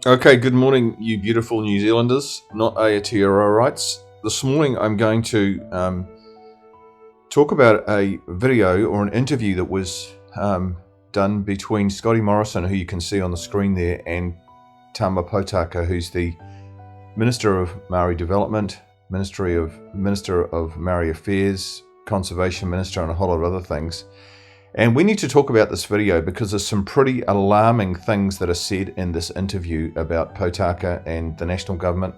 Okay, good morning, you beautiful New Zealanders, not Aotearoa. This morning I'm going to talk about a video or an interview that was done between Scotty Morrison, who you can see on the screen there, and Tama Potaka, who's the Minister of Maori Development, Minister of Maori Affairs, Conservation Minister, and a whole lot of other things. And we need to talk about this video because there's some pretty alarming things that are said in this interview about Potaka and the national government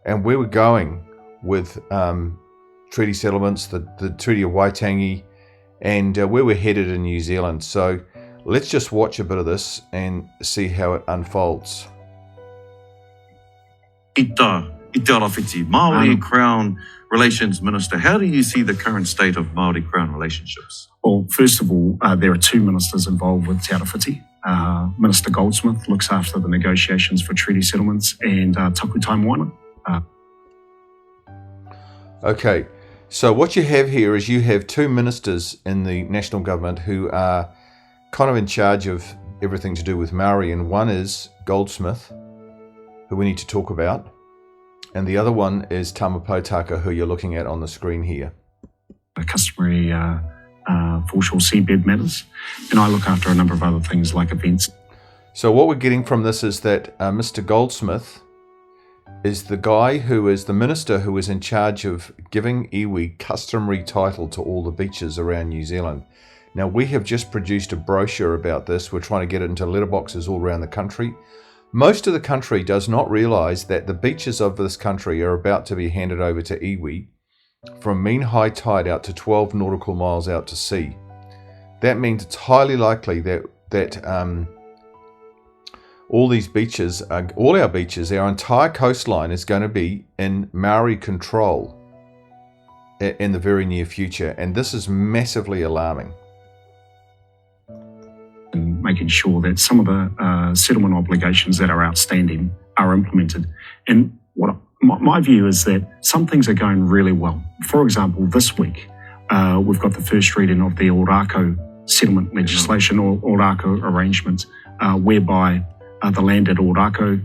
and where we're going with treaty settlements, the Treaty of Waitangi, and where we're headed in New Zealand. So let's just watch a bit of this and see how it unfolds. I te Arawhiti, Māori Crown Relations Minister, how do you see the current state of Māori Crown relationships? Well, first of all, there are two ministers involved with Te Arawhiti. Minister Goldsmith looks after the negotiations for treaty settlements, and Takutai Moana. Okay, so what you have here is you have two ministers in the national government who are kind of in charge of everything to do with Maori, and one is Goldsmith, who we need to talk about, and the other one is Tama Potaka, who you're looking at on the screen here. Customary foreshore seabed matters, and I look after a number of other things like events. So what we're getting from this is that Mr. Goldsmith is the guy who is the minister who is in charge of giving iwi customary title to all the beaches around New Zealand. Now, we have just produced a brochure about this. We're trying to get it into letterboxes all around the country. Most of the country does not realise that the beaches of this country are about to be handed over to iwi from mean high tide out to 12 nautical miles out to sea. That means it's highly likely that all these beaches, all our beaches, our entire coastline is going to be in Maori control in the very near future, and this is massively alarming. And making sure that some of the settlement obligations that are outstanding are implemented. And what my view is that some things are going really well. For example, this week, we've got the first reading of the Orako settlement legislation, or Orako arrangement, whereby the land at Orako,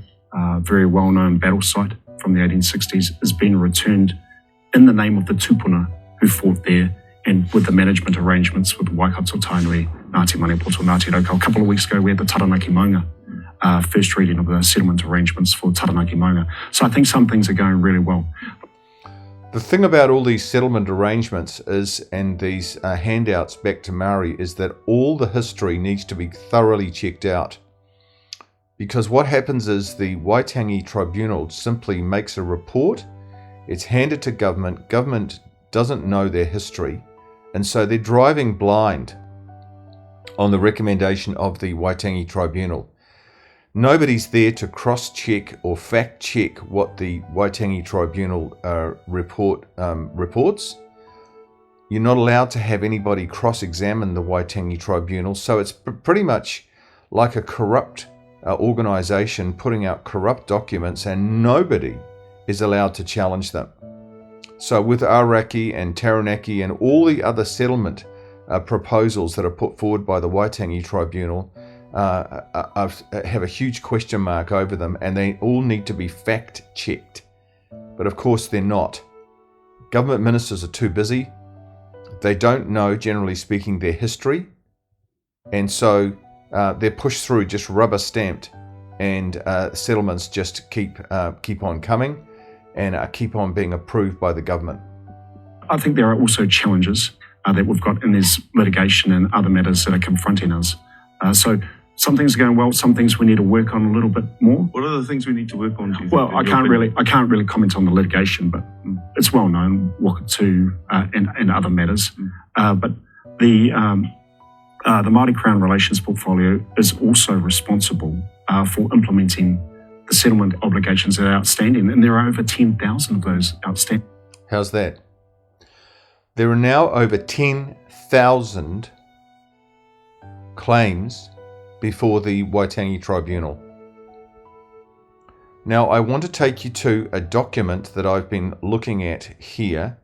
very well-known battle site from the 1860s, has been returned in the name of the tupuna who fought there, and with the management arrangements with Waikato Tainui, Ngāti Manipoto, Ngāti Raukawa. A couple of weeks ago, we had the Taranaki Maunga, first reading of the settlement arrangements for Taranaki Maunga. So I think some things are going really well. The thing about all these settlement arrangements is, and these handouts back to Maori, is that all the history needs to be thoroughly checked out. Because what happens is the Waitangi Tribunal simply makes a report, it's handed to government, government doesn't know their history, and so they're driving blind on the recommendation of the Waitangi Tribunal. Nobody's there to cross-check or fact-check what the Waitangi Tribunal reports. You're not allowed to have anybody cross-examine the Waitangi Tribunal, so it's pretty much like a corrupt organisation putting out corrupt documents, and nobody is allowed to challenge them. So with Araki and Taranaki and all the other settlement proposals that are put forward by the Waitangi Tribunal have a huge question mark over them, and they all need to be fact-checked. But of course they're not. Government ministers are too busy. They don't know, generally speaking, their history, and so they're pushed through just rubber stamped, and settlements just keep on coming and keep on being approved by the government. I think there are also challenges that we've got in this litigation and other matters that are confronting us. So some things are going well, some things we need to work on a little bit more. What are the things we need to work on? Well, I can't really comment on the litigation, but it's well known, Wakatu and other matters. But the Māori Crown Relations portfolio is also responsible for implementing the settlement obligations that are outstanding, and there are over 10,000 of those outstanding. How's that? There are now over 10,000 claims before the Waitangi Tribunal. Now, I want to take you to a document that I've been looking at here,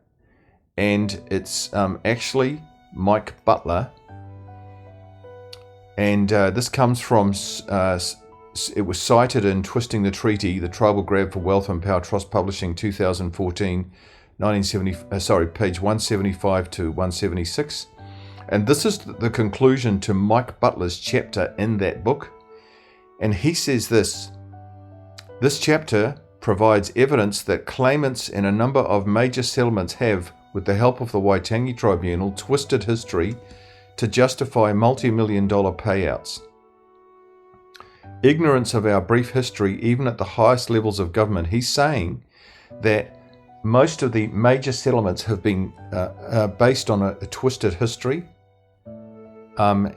and it's actually Mike Butler, and this comes from it was cited in Twisting the Treaty, The Tribal Grab for Wealth and Power, Trust Publishing, 2014, page 175 to 176. And this is the conclusion to Mike Butler's chapter in that book. And he says this chapter provides evidence that claimants in a number of major settlements have, with the help of the Waitangi Tribunal, twisted history to justify multi-million-dollar payouts. Ignorance of our brief history, even at the highest levels of government. He's saying that most of the major settlements have been based on a twisted history, and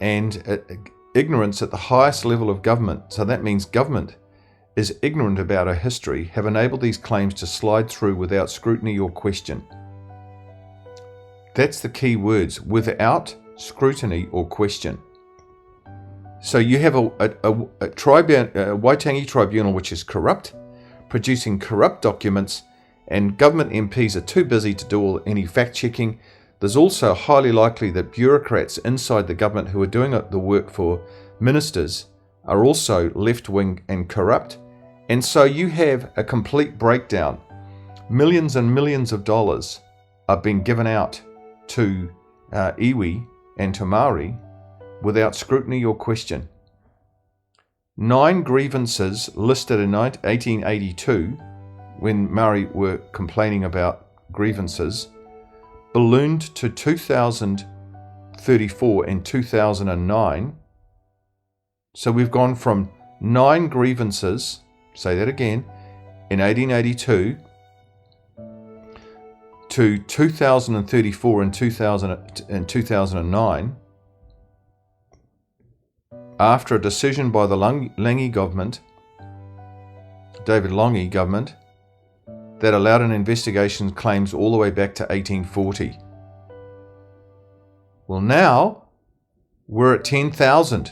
ignorance at the highest level of government. So that means government is ignorant about our history, have enabled these claims to slide through without scrutiny or question. That's the key words, without scrutiny or question. So you have a Waitangi Tribunal which is corrupt, producing corrupt documents, and government MPs are too busy to do any fact-checking. There's also highly likely that bureaucrats inside the government who are doing the work for ministers are also left-wing and corrupt. And so you have a complete breakdown. Millions and millions of dollars are being given out to iwi and to Maori without scrutiny or question. 9 grievances listed in 1882, when Maori were complaining about grievances, ballooned to 2,034 in 2009. So we've gone from 9 grievances, say that again, in 1882 to 2,034 in 2009, after a decision by the Langi government, David Lange government, that allowed an investigation claims all the way back to 1840. Well, now we're at 10,000.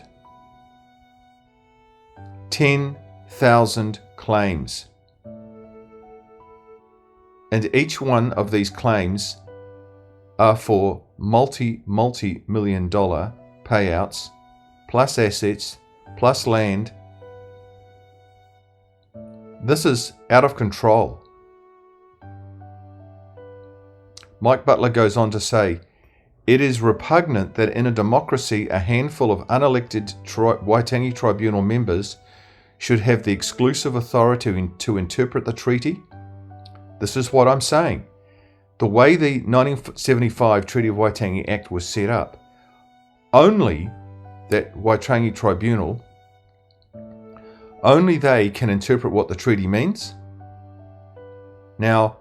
10,000 claims. And each one of these claims are for multi-million dollar payouts, plus assets, plus land. This is out of control. Mike Butler goes on to say, it is repugnant that in a democracy a handful of unelected Waitangi Tribunal members should have the exclusive authority to interpret the treaty. This is what I'm saying. The way the 1975 Treaty of Waitangi Act was set up, only that Waitangi Tribunal, only they can interpret what the treaty means. Now,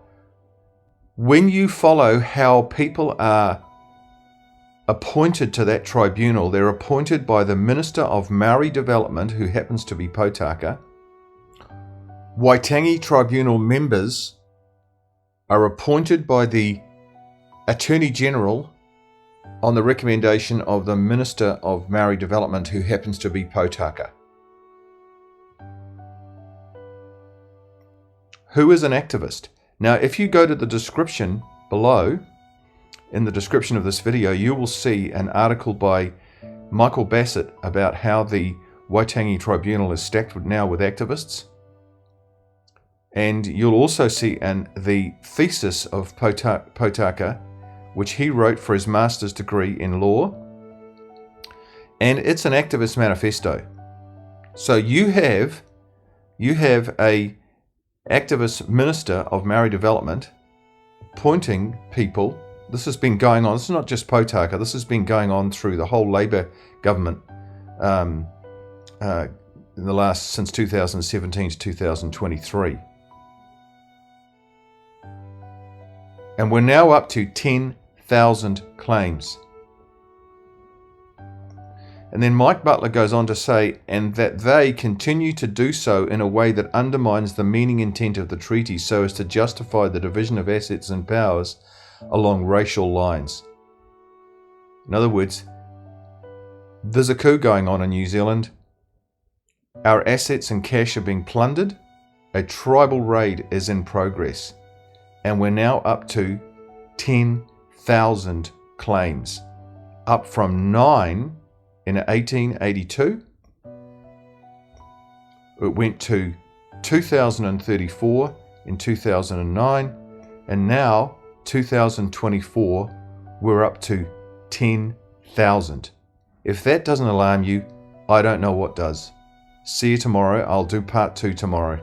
when you follow how people are appointed to that tribunal, they're appointed by the Minister of Maori Development, who happens to be Potaka. Waitangi Tribunal members are appointed by the Attorney General on the recommendation of the Minister of Maori Development, who happens to be Potaka. Who is an activist? Now, if you go to the description below, in the description of this video, you will see an article by Michael Bassett about how the Waitangi Tribunal is stacked now with activists. And you'll also see the thesis of Potaka, which he wrote for his master's degree in law. And it's an activist manifesto. So you have a activist minister of Maori Development appointing people. This has been going on. This is not just Potaka. This has been going on through the whole Labour government in the last, since 2017 to 2023. And we're now up to 10,000 claims. And then Mike Butler goes on to say, and that they continue to do so in a way that undermines the meaning intent of the treaty so as to justify the division of assets and powers along racial lines. In other words, there's a coup going on in New Zealand. Our assets and cash are being plundered. A tribal raid is in progress. And we're now up to 10,000 claims, up from 9 in 1882 It went to 2,034 in 2009, and now 2024 we're up to 10,000. If that doesn't alarm you, I don't know what does. See you tomorrow. I'll do part 2 tomorrow.